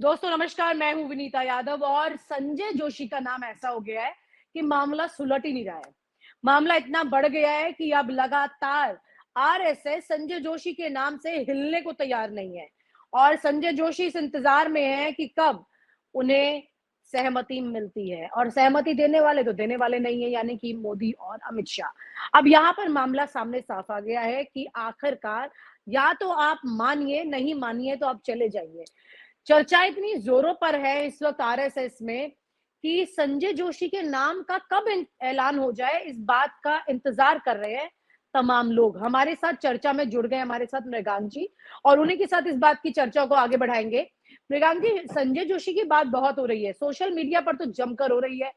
दोस्तों नमस्कार, मैं हूं विनीता यादव और संजय जोशी का नाम ऐसा हो गया है कि मामला सुलट ही नहीं रहा है। मामला इतना बढ़ गया है कि अब लगातार आरएसएस संजय जोशी के नाम से हिलने को तैयार नहीं है और संजय जोशी इस इंतजार में है कि कब उन्हें सहमति मिलती है और सहमति देने वाले तो देने वाले नहीं है, यानी कि मोदी और अमित शाह। अब यहाँ पर मामला सामने साफ आ गया है कि आखिरकार या तो आप मानिए, नहीं मानिए तो आप चले जाइए। चर्चा इतनी जोरों पर है इस वक्त आरएसएस में कि संजय जोशी के नाम का कब ऐलान हो जाए, इस बात का इंतजार कर रहे हैं तमाम लोग। हमारे साथ चर्चा में जुड़ गए हमारे साथ मृगांक जी और उन्हीं के साथ इस बात की चर्चा को आगे बढ़ाएंगे। मृगांक जी, संजय जोशी की बात बहुत हो रही है, सोशल मीडिया पर तो जमकर हो रही है।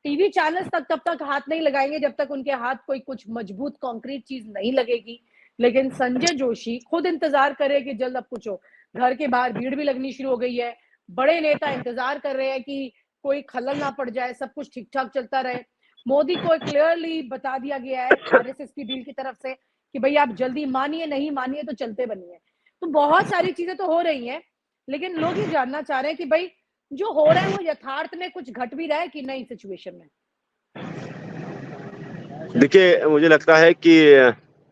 टीवी चैनल्स तक तब तक हाथ नहीं लगाएंगे जब तक उनके हाथ कोई कुछ मजबूत कॉन्क्रीट चीज नहीं लगेगी, लेकिन संजय जोशी खुद इंतजार करे कि जल्द अब कुछ हो। घर के बाहर भीड़ भी लगनी शुरू हो गई है। बड़े नेता इंतजार कर रहे हैं कि कोई खलल ना पड़ जाए, सब कुछ ठीक ठाक चलता रहे। मोदी को क्लियरली बता दिया गया है आरएसएस की डील की तरफ से कि भाई आप जल्दी मानिए, नहीं मानिए तो चलते बनिए। तो बहुत सारी चीजें तो हो रही हैं, लेकिन लोग ये जानना चाह रहे हैं कि भाई जो हो रहा है वो यथार्थ में कुछ घट भी रहा है कि नहीं सिचुएशन में। देखिए, मुझे लगता है कि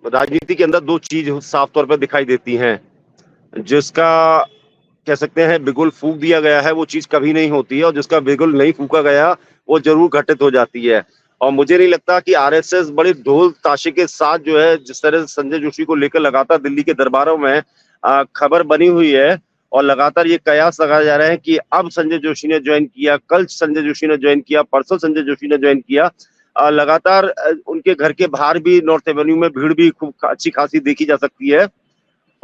राजनीति के अंदर दो चीज साफ तौर पर दिखाई देती हैं। जिसका कह सकते हैं बिगुल फूंक दिया गया है वो चीज कभी नहीं होती है, और जिसका बिगुल नहीं फूंका गया वो जरूर घटित हो जाती है। और मुझे नहीं लगता कि आरएसएस बड़े ढोल ताशे के साथ जो है जिस तरह से संजय जोशी को लेकर लगातार दिल्ली के दरबारों में खबर बनी हुई है, और लगातार ये कयास लगाया जा रहा है कि अब संजय जोशी ने ज्वाइन किया, कल संजय जोशी ने ज्वाइन किया, परसों संजय जोशी ने ज्वाइन किया। लगातार उनके घर के बाहर भी नॉर्थ एवेन्यू में भीड़ भी खूब अच्छी खासी देखी जा सकती है।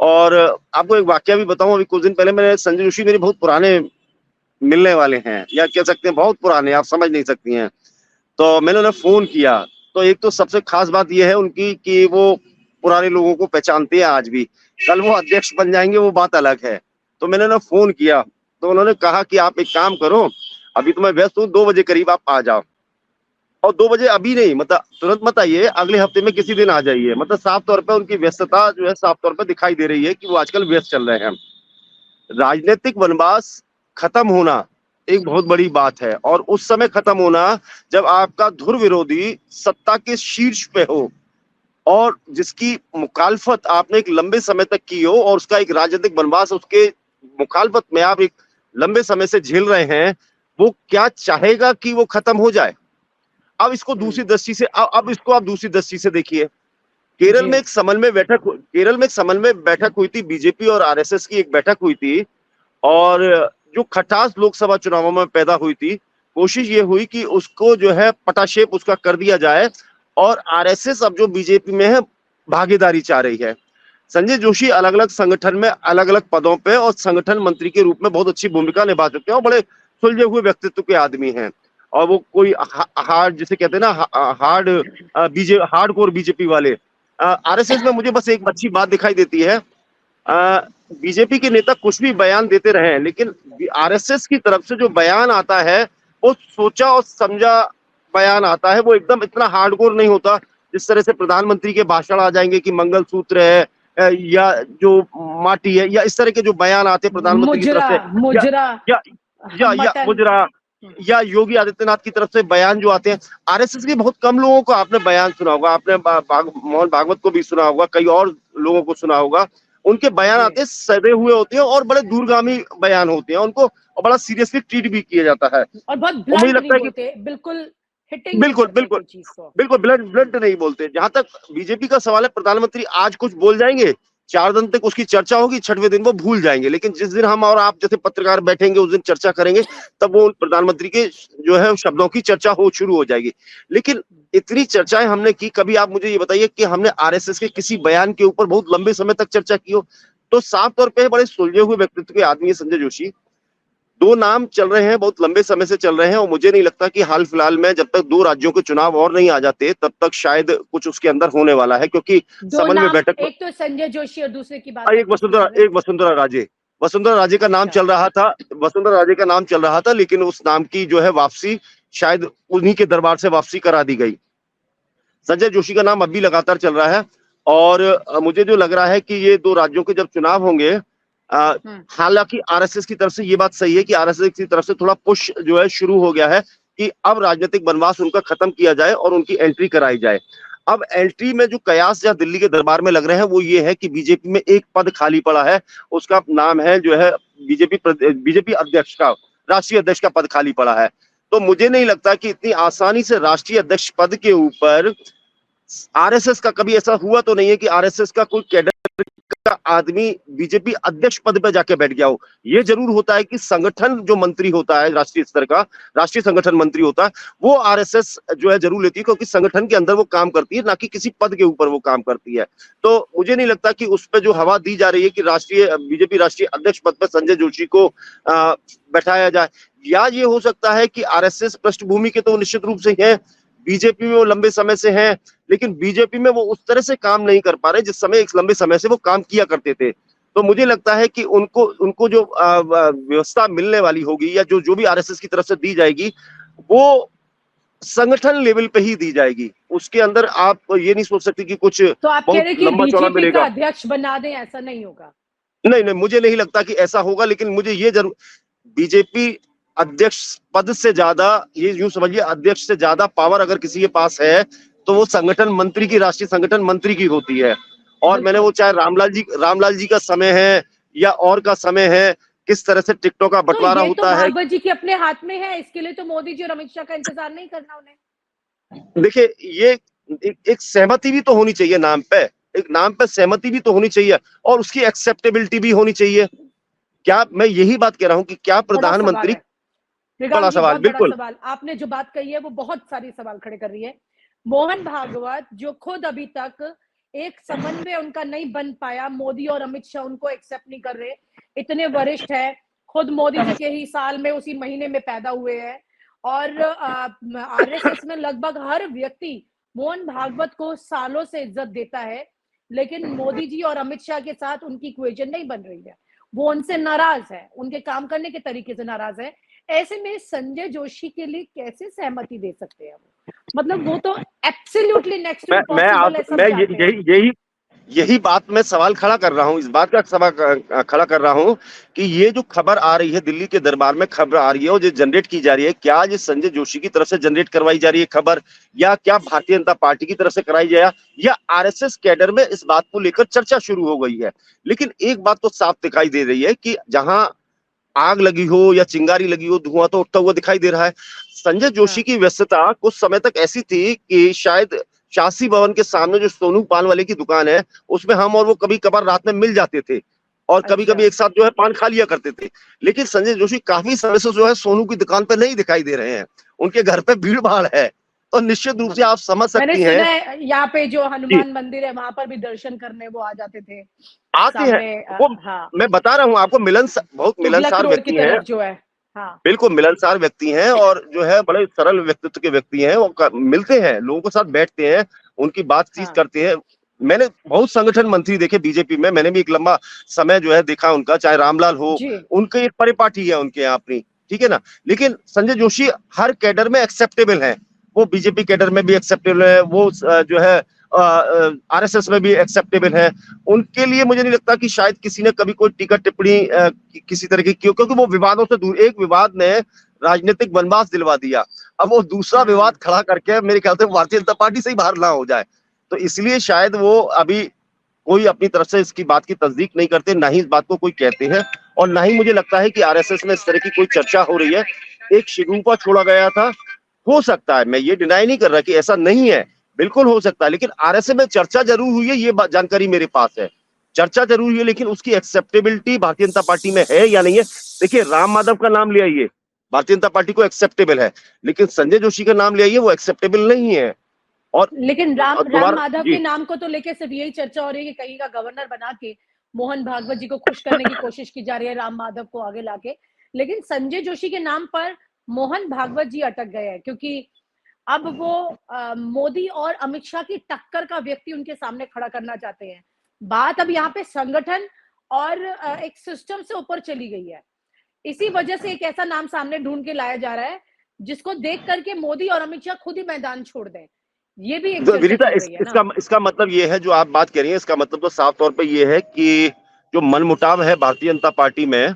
और आपको एक वाकया भी बताऊं, अभी कुछ दिन पहले मैंने संजय जोशी मेरे बहुत पुराने मिलने वाले हैं, या कह सकते हैं बहुत पुराने, आप समझ नहीं सकती हैं। तो मैंने उन्हें फोन किया, तो एक तो सबसे खास बात यह है उनकी कि वो पुराने लोगों को पहचानते हैं आज भी। कल वो अध्यक्ष बन जाएंगे वो बात अलग है। तो मैंने उन्हें फोन किया तो उन्होंने कहा कि आप एक काम करो, अभी तो मैं व्यस्त हूँ, 2 बजे करीब आप आ जाओ। और 2 बजे अभी नहीं, मतलब तुरंत मत आइए, अगले हफ्ते में किसी दिन आ जाइए। मतलब साफ तौर पर उनकी व्यस्तता जो है साफ तौर पर दिखाई दे रही है कि वो आजकल व्यस्त चल रहे हैं। राजनीतिक वनवास खत्म होना एक बहुत बड़ी बात है, और उस समय खत्म होना जब आपका धुर विरोधी सत्ता के शीर्ष पे हो और जिसकी मुखालफत आपने एक लंबे समय तक की हो, और उसका एक राजनीतिक वनवास, उसके मुखालफत में आप एक लंबे समय से झेल रहे हैं, वो क्या चाहेगा कि वो खत्म हो जाए। अब इसको दूसरी दृष्टि से, अब इसको आप दूसरी दृष्टि से देखिए। केरल में एक समन्वय बैठक हुई थी, बीजेपी और आरएसएस की एक बैठक हुई थी, और जो खटास लोकसभा चुनावों में पैदा हुई थी, कोशिश ये हुई कि उसको जो है पटाशेप उसका कर दिया जाए, और आरएसएस अब जो बीजेपी में है भागीदारी चाह रही है। संजय जोशी अलग अलग संगठन में अलग अलग पदों पे और संगठन मंत्री के रूप में बहुत अच्छी भूमिका निभा चुके हैं, और बड़े सुलझे हुए व्यक्तित्व के आदमी हैं। और वो कोई हार्ड जिसे कहते हैं ना, हार्ड कोर बीजेपी वाले। आरएसएस में मुझे बस एक अच्छी बात दिखाई देती है, बीजेपी के नेता कुछ भी बयान देते रहे, लेकिन आरएसएस की तरफ से जो बयान आता है वो सोचा और समझा बयान आता है। वो एकदम इतना हार्डकोर नहीं होता जिस तरह से प्रधानमंत्री के भाषण आ जाएंगे कि मंगलसूत्र है या जो माटी है, या इस तरह के जो बयान आते हैं प्रधानमंत्री की तरफ से, या मुजरा या योगी आदित्यनाथ की तरफ से बयान जो आते हैं। आरएसएस के बहुत कम लोगों को आपने बयान सुना होगा, आपने मोहन भागवत को भी सुना होगा, कई और लोगों को सुना होगा। उनके बयान आते हैं सदे हुए होते हैं और बड़े दूरगामी बयान होते हैं, उनको बड़ा सीरियसली ट्रीट भी किया जाता है। और बहुत मुझे लगता है कि बिल्कुल ब्लंट नहीं बोलते। जहां तक बीजेपी का सवाल है, प्रधानमंत्री आज कुछ बोल जाएंगे, 4 दिन तक उसकी चर्चा होगी, 6वें दिन वो भूल जाएंगे। लेकिन जिस दिन हम और आप जैसे पत्रकार बैठेंगे उस दिन चर्चा करेंगे, तब वो प्रधानमंत्री के जो है शब्दों की चर्चा हो शुरू हो जाएगी। लेकिन इतनी चर्चाएं हमने की, कभी आप मुझे ये बताइए कि हमने आरएसएस के किसी बयान के ऊपर बहुत लंबे समय तक चर्चा की हो? तो साफ तौर पर बड़े सुलझे हुए व्यक्तित्व के आदमी है संजय जोशी। 2 नाम चल रहे हैं, बहुत लंबे समय से चल रहे हैं, और मुझे नहीं लगता कि हाल फिलहाल में जब तक 2 राज्यों के चुनाव और नहीं आ जाते तब तक शायद कुछ उसके अंदर होने वाला है। क्योंकि समन्वय बैठक, एक तो संजय जोशी और दूसरे की बात, एक वसुंधरा राजे का नाम चल रहा था, लेकिन उस नाम की जो है वापसी शायद उन्हीं के दरबार से वापसी करा दी गई। संजय जोशी का नाम अभी लगातार चल रहा है, और मुझे जो लग रहा है कि ये 2 राज्यों के जब चुनाव होंगे, हालांकि आरएसएस की तरफ से ये बात सही है कि आरएसएस की तरफ से थोड़ा पुश जो है शुरू हो गया है कि अब राजनीतिक वनवास उनका खत्म किया जाए और उनकी एंट्री कराई जाए। अब एंट्री में जो कयास या दिल्ली के दरबार में लग रहे हैं वो ये है कि बीजेपी में एक पद खाली पड़ा है, उसका नाम है जो है बीजेपी अध्यक्ष का, राष्ट्रीय अध्यक्ष का पद खाली पड़ा है। तो मुझे नहीं लगता कि इतनी आसानी से राष्ट्रीय अध्यक्ष पद के ऊपर आरएसएस का, कभी ऐसा हुआ तो नहीं है कि आरएसएस का कोई कैडर का आदमी बीजेपी अध्यक्ष पद पर जाके बैठ गया हो। ये जरूर होता है कि संगठन जो मंत्री होता है, राष्ट्रीय स्तर का राष्ट्रीय संगठन मंत्री होता है, वो आरएसएस जो है जरूर लेती है, क्योंकि संगठन के अंदर वो काम करती है, ना कि किसी पद के ऊपर वो काम करती है। तो मुझे नहीं लगता कि उस पर जो हवा दी जा रही है कि बीजेपी राष्ट्रीय अध्यक्ष पद पर संजय जोशी को बैठाया जाए, या ये हो सकता है कि आरएसएस पृष्ठभूमि के तो निश्चित रूप से है, बीजेपी में वो लंबे समय से हैं, लेकिन बीजेपी में वो उस तरह से काम नहीं कर पा रहे जिस समय एक लंबे समय से वो काम किया करते थे। तो मुझे लगता है कि उनको जो व्यवस्था मिलने वाली होगी या जो भी आरएसएस की तरफ से दी जाएगी वो संगठन लेवल पे ही दी जाएगी। उसके अंदर आप ये नहीं सोच सकते कि कुछ तो आप कह रहे हैं कि लंबा चौड़ा बीजेपी मिलेगा। का अध्यक्ष बना दें, ऐसा नहीं होगा? नहीं, मुझे नहीं लगता कि ऐसा होगा, लेकिन मुझे ये जरूर, बीजेपी अध्यक्ष पद से ज्यादा, ये यूं समझिए, अध्यक्ष से ज्यादा पावर अगर किसी के पास है तो वो संगठन मंत्री की, राष्ट्रीय संगठन मंत्री की होती है। और मैंने वो चाहे रामलाल जी का समय है या और का समय है, किस तरह से टिकटों का बंटवारा होता है, भागवत जी के अपने हाथ में है। इसके लिए तो मोदी जी और अमित शाह का इंतजार नहीं करना उन्हें। देखिए, ये एक सहमति भी तो होनी चाहिए नाम पे, एक नाम पे सहमति भी तो होनी चाहिए और उसकी एक्सेप्टेबिलिटी भी होनी चाहिए। क्या मैं यही बात कह रहा हूं कि क्या प्रधानमंत्री, बड़ा सवाल, बिल्कुल सवाल आपने जो बात कही है वो बहुत सारी सवाल खड़े कर रही है। मोहन भागवत जो खुद अभी तक एक समन्वय उनका नहीं बन पाया, मोदी और अमित शाह उनको एक्सेप्ट नहीं कर रहे, इतने वरिष्ठ है, खुद मोदी जी के ही साल में उसी महीने में पैदा हुए हैं, और आरएसएस में लगभग हर व्यक्ति मोहन भागवत को सालों से इज्जत देता है, लेकिन मोदी जी और अमित शाह के साथ उनकी इक्वेशन नहीं बन रही है। वो उनसे नाराज है, उनके काम करने के तरीके से नाराज है। ऐसे में संजय जोशी के लिए कैसे सहमति दे सकते हैं? मतलब वो तो एब्सोल्युटली नेक्स्ट मैं यही बात मैं सवाल खड़ा कर रहा हूं, इस बात का सवाल खड़ा कर रहा हूं कि ये जो खबर आ रही है, दिल्ली के दरबार में खबर आ रही है और जो जनरेट की जा रही है, क्या ये संजय जोशी की तरफ से जनरेट करवाई जा रही है खबर, या क्या भारतीय जनता पार्टी की तरफ से कराई जाए, या आरएसएस कैडर में इस बात को लेकर चर्चा शुरू हो गई है? लेकिन एक बात तो साफ दिखाई दे रही है कि जहां आग लगी हो या चिंगारी लगी हो, धुआं तो उठता हुआ दिखाई दे रहा है। संजय जोशी की व्यस्तता कुछ समय तक ऐसी थी कि शायद शासी भवन के सामने जो सोनू पान वाले की दुकान है, उसमें हम और वो कभी कभार रात में मिल जाते थे और कभी कभी एक साथ जो है पान खा लिया करते थे। लेकिन संजय जोशी काफी समय से जो है सोनू की दुकान पे नहीं दिखाई दे रहे हैं, उनके घर पे भीड़ भाड़ है। तो निश्चित रूप से आप समझ सकती हैं, यहाँ पे जो हनुमान मंदिर है वहां पर भी दर्शन करने वो आ जाते थे, आते हैं वो। मैं बता रहा हूँ आपको, बहुत मिलनसार व्यक्ति हैं जो है, हाँ बिल्कुल मिलनसार व्यक्ति हैं और जो है बड़े सरल व्यक्तित्व के व्यक्ति हैं। वो मिलते हैं, लोगों के साथ बैठते हैं, उनकी बातचीत करते हैं। मैंने बहुत संगठन मंत्री देखे बीजेपी में, मैंने भी एक लंबा समय जो है देखा उनका, चाहे रामलाल हो, उनके एक परिपाटी है उनके यहाँ अपनी, ठीक है ना। लेकिन संजय जोशी हर कैडर में एक्सेप्टेबल है, वो बीजेपी कैडर में भी एक्सेप्टेबल है, वो जो है आरएसएस में भी एक्सेप्टेबल है। उनके लिए मुझे नहीं लगता कि शायद किसी ने कभी कोई टीका टिप्पणी किसी तरह की, क्योंकि वो विवादों से दूर, एक विवाद ने राजनीतिक वनवास दिलवा दिया, अब वो दूसरा विवाद खड़ा करके मेरे ख्याल से भारतीय जनता पार्टी से ही बाहर ना हो जाए। तो इसलिए शायद वो अभी कोई अपनी तरफ से इसकी बात की तस्दीक नहीं करते, ना ही इस बात को कोई कहते हैं, और ना ही मुझे लगता है कि आरएसएस में इस तरह की कोई चर्चा हो रही है। एक शिगुफा छोड़ा गया था, हो सकता है, मैं ये डिनाई नहीं कर रहा कि ऐसा नहीं है, बिल्कुल हो सकता है, लेकिन आरएसएस में चर्चा जरूर हुई है, ये जानकारी मेरे पास है, चर्चा जरूर हुई है, लेकिन उसकी एक्सेप्टेबिलिटी भारतीय जनता पार्टी में है या नहीं है। देखिए, राम माधव का नाम ले आइए, भारतीय जनता पार्टी को एक्सेप्टेबल है, लेकिन संजय जोशी का नाम ले आइए, वो एक्सेप्टेबल नहीं है। और लेकिन राम माधव के नाम को तो लेके सिर्फ यही चर्चा हो रही है कि कहीं का गवर्नर बना के मोहन भागवत जी को खुश करने की कोशिश की जा रही है, राम माधव को आगे लाके। लेकिन संजय जोशी के नाम पर मोहन भागवत जी अटक गए हैं, क्योंकि अब वो मोदी और अमित शाह की टक्कर का व्यक्ति उनके सामने खड़ा करना चाहते हैं। बात अब यहाँ पे संगठन और एक सिस्टम से ऊपर चली गई है। इसी वजह से एक ऐसा नाम सामने ढूंढ के लाया जा रहा है जिसको देख करके मोदी और अमित शाह खुद ही मैदान छोड़ दें। ये भी एक विनीता, इसका मतलब ये है, जो आप बात कह रही हैं, इसका मतलब तो साफ तौर पे ये है कि जो मनमुटाव है भारतीय जनता पार्टी में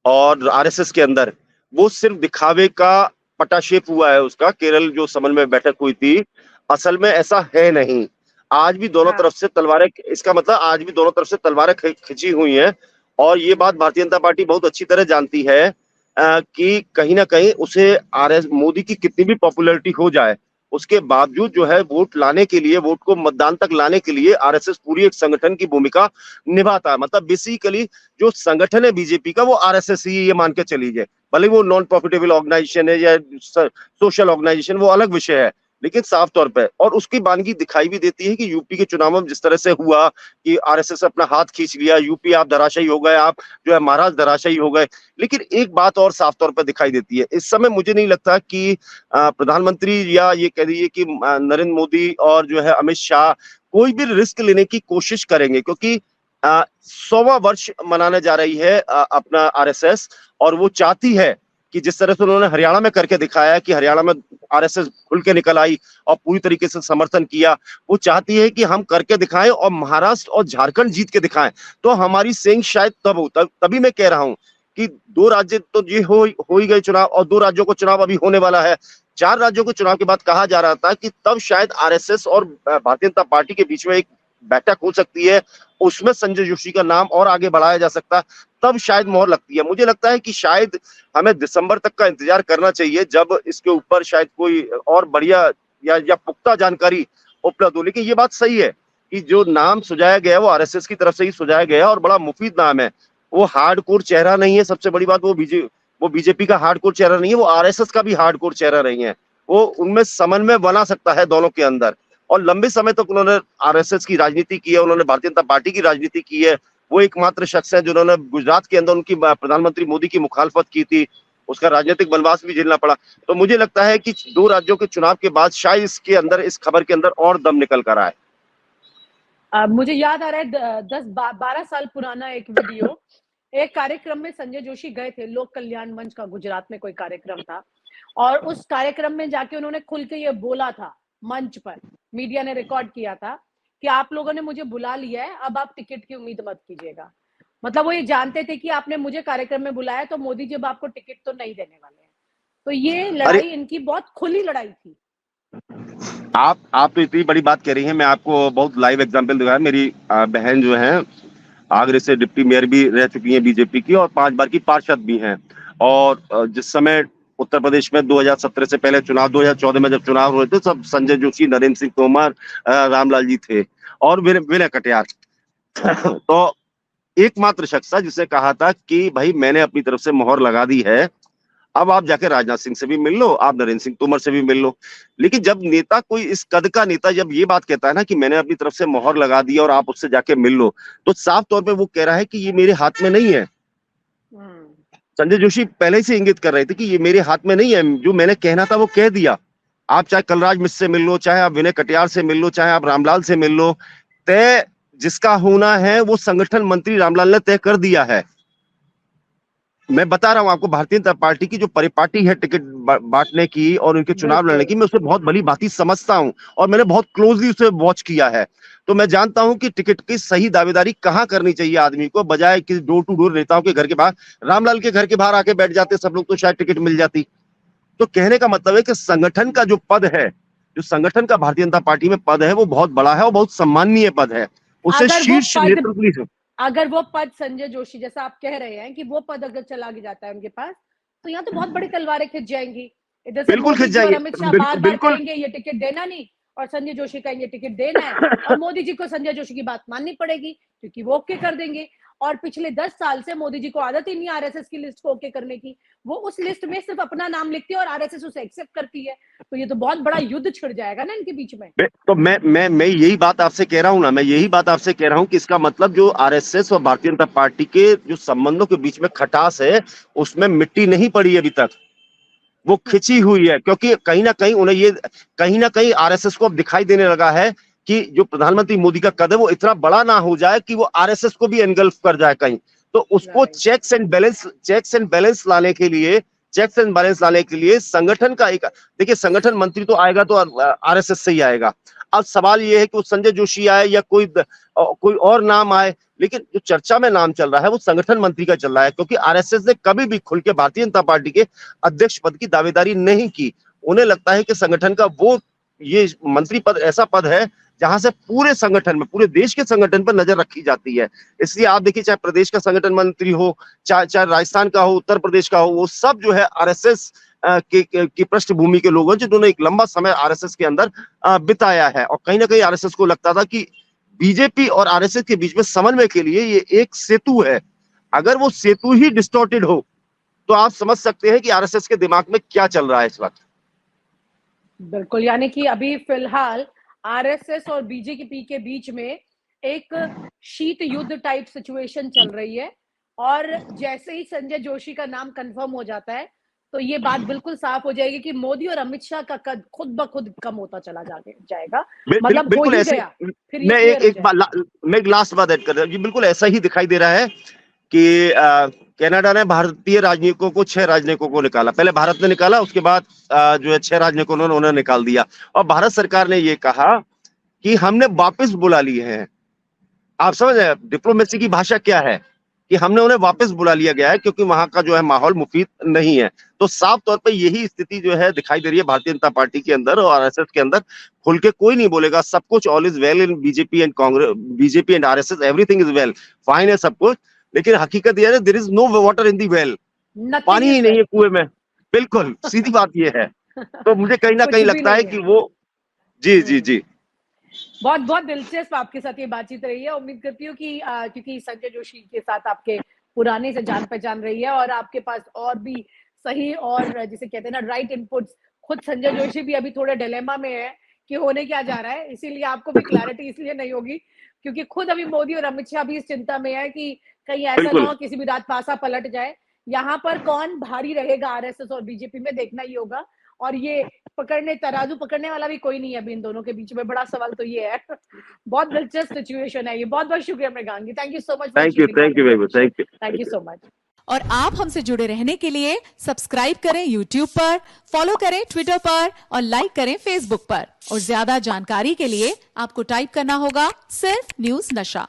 और आरएसएस के अंदर, वो सिर्फ दिखावे का पटाक्षेप हुआ है उसका। केरल जो समन्वय बैठक हुई थी, असल में ऐसा है नहीं। आज भी दोनों हाँ। तरफ से तलवारें, इसका मतलब आज भी दोनों तरफ से तलवारें खिंची हुई हैं। और ये बात भारतीय जनता पार्टी बहुत अच्छी तरह जानती है कि कहीं ना कहीं उसे आरएस मोदी की कितनी भी पॉपुलैरिटी हो जाए, उसके बावजूद जो है वोट लाने के लिए, वोट को मतदान तक लाने के लिए आरएसएस पूरी एक संगठन की भूमिका निभाता है। मतलब बेसिकली जो संगठन है बीजेपी का, वो आरएसएस ही ये मान के चलीजिए। भले वो नॉन प्रॉफिटेबल ऑर्गेनाइजेशन है या सोशल ऑर्गेनाइजेशन, वो अलग विषय है, लेकिन साफ तौर पे और उसकी वानगी दिखाई भी देती है कि यूपी के चुनाव में जिस तरह से हुआ कि आरएसएस अपना हाथ खींच लिया, यूपी आप धराशायी हो गए, आप जो है महाराष्ट्र धराशायी हो गए। लेकिन एक बात और साफ तौर पर दिखाई देती है, इस समय मुझे नहीं लगता कि प्रधानमंत्री या ये कह दीजिए कि नरेंद्र मोदी और जो है अमित शाह कोई भी रिस्क लेने की कोशिश करेंगे, क्योंकि 100वां वर्ष मनाने जा रही है अपना आरएसएस। और वो चाहती है कि जिस तरह से उन्होंने हरियाणा में करके दिखाया कि हरियाणा में आरएसएस खुल के निकल आई और पूरी तरीके से समर्थन किया, वो चाहती है कि हम करके दिखाएं और महाराष्ट्र और झारखंड जीत के दिखाएं। तो हमारी सेंग शायद तभी मैं कह रहा हूं कि 2 राज्य तो ये हो ही गए चुनाव, और 2 राज्यों को चुनाव अभी होने वाला है। 4 राज्यों के चुनाव के बाद कहा जा रहा था कि तब शायद आरएसएस और भारतीय जनता पार्टी के बीच में एक बैठक हो सकती है, उसमें संजय जोशी का नाम और आगे बढ़ाया जा सकता, तब शायद मोहर लगती है। मुझे लगता है कि शायद हमें दिसंबर तक का इंतजार करना चाहिए, जब इसके ऊपर शायद कोई और बढ़िया या पुख्ता जानकारी उपलब्ध हो। लेकिन ये बात सही है कि जो नाम सुझाया गया है वो आरएसएस की तरफ से ही सुझाया गया है और बड़ा मुफीद नाम है। वो हार्डकोर चेहरा नहीं है, सबसे बड़ी बात, वो बीजेपी का हार्डकोर चेहरा नहीं है, वो आरएसएस का भी हार्डकोर चेहरा नहीं है। वो उनमें समन्वय बना सकता है दोनों के अंदर। और लंबे समय तक उन्होंने आरएसएस की राजनीति की है, उन्होंने भारतीय जनता पार्टी की राजनीति की है। वो एकमात्र शख्स है जिन्होंने गुजरात के अंदर उनकी प्रधानमंत्री मोदी की मुखालफत की थी, उसका राजनीतिक वनवास भी झेलना पड़ा। तो मुझे लगता है कि 2 राज्यों के चुनाव के बाद शायद इसके अंदर, इस खबर के अंदर और दम निकल कर आए। मुझे याद आ रहा है 10-12 साल पुराना एक वीडियो, एक कार्यक्रम में संजय जोशी गए थे, लोक कल्याण मंच का गुजरात में कोई कार्यक्रम था, और उस कार्यक्रम में जाके उन्होंने खुल के ये बोला था मंच पर, मीडिया ने रिकॉर्ड किया था कि आप लोगों ने मुझे बुला लिया है, अब आप टिकट की उम्मीद मत कीजिएगा। मतलब वो ये जानते थे कि आपने मुझे कार्यक्रम में बुलाया तो मोदी जी अब आपको टिकट तो नहीं देने वाले हैं। तो ये लड़ाई इनकी बहुत खुली लड़ाई थी। आप तो इतनी बड़ी बात कह रही हैं, मैं आपको बहुत लाइव एग्जांपल दिखाया। मेरी बहन जो है आगरे से डिप्टी मेयर भी रह चुकी हैं बीजेपी की, और 5 बार की पार्षद भी हैं। और जिस समय उत्तर प्रदेश में 2017 से पहले चुनाव, 2014 में जब चुनाव हुए थे, सब संजय जोशी, नरेंद्र सिंह तोमर, रामलाल जी थे और विनय कटियार। तो एकमात्र शख्स था जिसने कहा था कि भाई मैंने अपनी तरफ से मोहर लगा दी है, अब आप जाके राजनाथ सिंह से भी मिल लो, आप नरेंद्र सिंह तोमर से भी मिल लो। लेकिन जब नेता, कोई इस कद का नेता जब ये बात कहता है ना कि मैंने अपनी तरफ से मोहर लगा दी और आप उससे जाके मिल लो, तो साफ तौर पे वो कह रहा है कि ये मेरे हाथ में नहीं है। संजय जोशी पहले से इंगित कर रहे थे कि ये मेरे हाथ में नहीं है, जो मैंने कहना था वो कह दिया। आप चाहे कलराज मिश्र से मिल लो, चाहे आप विनय कटियार से मिल लो, चाहे आप रामलाल से मिल लो, तय जिसका होना है वो संगठन मंत्री रामलाल ने तय कर दिया है। मैं बता रहा हूं आपको, भारतीय जनता पार्टी की जो परिपाटी है टिकट बांटने की और उनके चुनाव लड़ने की, मैं उसे बहुत भली भांति समझता हूं और मैंने बहुत क्लोजली उसे वॉच किया है। तो मैं जानता हूं कि टिकट की सही दावेदारी कहां करनी चाहिए आदमी को, बजाय कि डोर टू डोर नेताओं के घर के बाहर। रामलाल के घर के बाहर आके बैठ जाते सब लोग तो शायद टिकट मिल जाती। तो कहने का मतलब है कि संगठन का जो पद है, जो संगठन का भारतीय जनता पार्टी में पद है, वो बहुत बड़ा है और बहुत सम्माननीय पद है। उसे शीर्ष नेतृत्व, अगर वो पद संजय जोशी, जैसा आप कह रहे हैं कि वो पद अगर चला जाता है उनके पास, तो यहाँ तो बहुत बड़ी तलवारें खिंच जाएंगी। इधर से बिल्कुल खिंच जाएंगे, अमित शाह बार-बार कहेंगे ये टिकट देना नहीं, और संजय जोशी कहेंगे टिकट देना है, और मोदी जी को संजय जोशी की बात माननी पड़ेगी क्योंकि वो ओके कर देंगे। और पिछले 10 साल से मोदी जी को आदत ही नहीं है आरएसएस की लिस्ट को ओके करने की, वो उस लिस्ट में सिर्फ अपना नाम लिखती है और आरएसएस उसे एक्सेप्ट करती है। तो ये तो बहुत बड़ा युद्ध छिड़ जाएगा ना इनके बीच में। तो मैं यही बात आपसे कह रहा हूं ना, मैं यही बात आपसे कह रहा हूं कि इसका मतलब जो आरएसएस और भारतीय जनता पार्टी के जो संबंधों के बीच में खटास है, उसमें मिट्टी नहीं पड़ी अभी तक, वो खिंची हुई है। क्योंकि कहीं ना कहीं उन्हें ये, कहीं ना कहीं आरएसएस को अब दिखाई देने लगा है कि जो प्रधानमंत्री मोदी का कद है वो इतना बड़ा ना हो जाए कि वो आरएसएस को भी एनगल्फ कर जाए कहीं। तो उसको चेक्स एंड बैलेंस लाने के लिए संगठन का एक, देखिए संगठन मंत्री तो आएगा तो आरएसएस से ही आएगा। अब सवाल ये है कि वो संजय जोशी आए या कोई और नाम आए, लेकिन जो चर्चा में नाम चल रहा है वो संगठन मंत्री का चल रहा है, क्योंकि आरएसएस ने कभी भी खुल के भारतीय जनता पार्टी के अध्यक्ष पद की दावेदारी नहीं की। उन्हें लगता है कि संगठन का ये मंत्री पद ऐसा पद है जहां से पूरे संगठन में, पूरे देश के संगठन पर नजर रखी जाती है। इसलिए आप देखिए, चाहे प्रदेश का संगठन मंत्री हो, चाहे राजस्थान का हो, उत्तर प्रदेश का हो, वो सब जो है आरएसएस की पृष्ठभूमि के लोग हैं, जिन्होंने एक लंबा समय आरएसएस के अंदर बिताया है। और कहीं ना कहीं आरएसएस को लगता था कि बीजेपी और आरएसएस के बीच में समन्वय के लिए ये एक सेतु है। अगर वो सेतु ही डिस्टॉर्टेड हो तो आप समझ सकते हैं कि आरएसएस के दिमाग में क्या चल रहा है इस वक्त। बिल्कुल, यानी कि अभी फिलहाल आरएसएस और बीजेपी के बीच में एक शीत युद्ध टाइप सिचुएशन चल रही है, और जैसे ही संजय जोशी का नाम कंफर्म हो जाता है तो ये बात बिल्कुल साफ हो जाएगी कि मोदी और अमित शाह का कद खुद ब खुद कम होता चला जाएगा। मतलब बिल्कुल ऐसे। फिर मैं एक लास्ट बात ऐड कर रहा हूँ, ये बिल्कुल ऐसा ही दिखाई दे रहा है कि कनाडा ने भारतीय राजनयिकों को 6 राजनयिकों को निकाला। पहले भारत ने निकाला, उसके बाद जो है 6 राजनयिकों उन्होंने निकाल दिया, और भारत सरकार ने ये कहा कि हमने वापस बुला लिए हैं। आप समझ रहे हैं डिप्लोमेसी की भाषा क्या है, कि हमने उन्हें वापस बुला लिया गया है क्योंकि वहां का जो है माहौल मुफीद नहीं है। तो साफ तौर पे यही स्थिति जो है दिखाई दे रही है भारतीय जनता पार्टी के अंदर और आरएसएस के अंदर। खुल के कोई नहीं बोलेगा, सब कुछ all is well in BJP and Congress, BJP and RSS, everything is well, fine है सब कुछ, लेकिन हकीकत यह है there is no water in the well, पानी ही नहीं है कुएं में। बिल्कुल सीधी बात यह है। तो मुझे कहीं ना कहीं लगता है कि वो जी बहुत बहुत दिलचस्प आपके साथ ये बातचीत रही है। उम्मीद करती हूँ कि क्योंकि संजय जोशी के साथ आपके पुराने से जान पहचान रही है और आपके पास और भी सही और जिसे कहते हैं ना राइट इनपुट्स, खुद संजय जोशी भी अभी थोड़े डिलेमा में है कि होने क्या जा रहा है, इसीलिए आपको भी क्लैरिटी इसलिए नहीं होगी क्योंकि खुद अभी मोदी और अमित शाह भी इस चिंता में है कि कहीं ऐसा ना हो किसी भी रात पासा पलट जाए। यहाँ पर कौन भारी रहेगा आरएसएस और बीजेपी में, देखना ही होगा। और ये तराजू पकड़ने वाला भी कोई नहीं है अभी इन दोनों के बीच में। बड़ा सवाल तो ये है। बहुत दिलचस्प सिचुएशन है ये। बहुत बहुत शुक्रिया Mrigangi, thank you so much. Thank you very much, thank you so much. और आप हमसे जुड़े रहने के लिए सब्सक्राइब करें YouTube पर, फॉलो करें Twitter पर और लाइक करें Facebook पर। और ज्यादा जानकारी के लिए आपको टाइप करना होगा सिर्फ न्यूज नशा।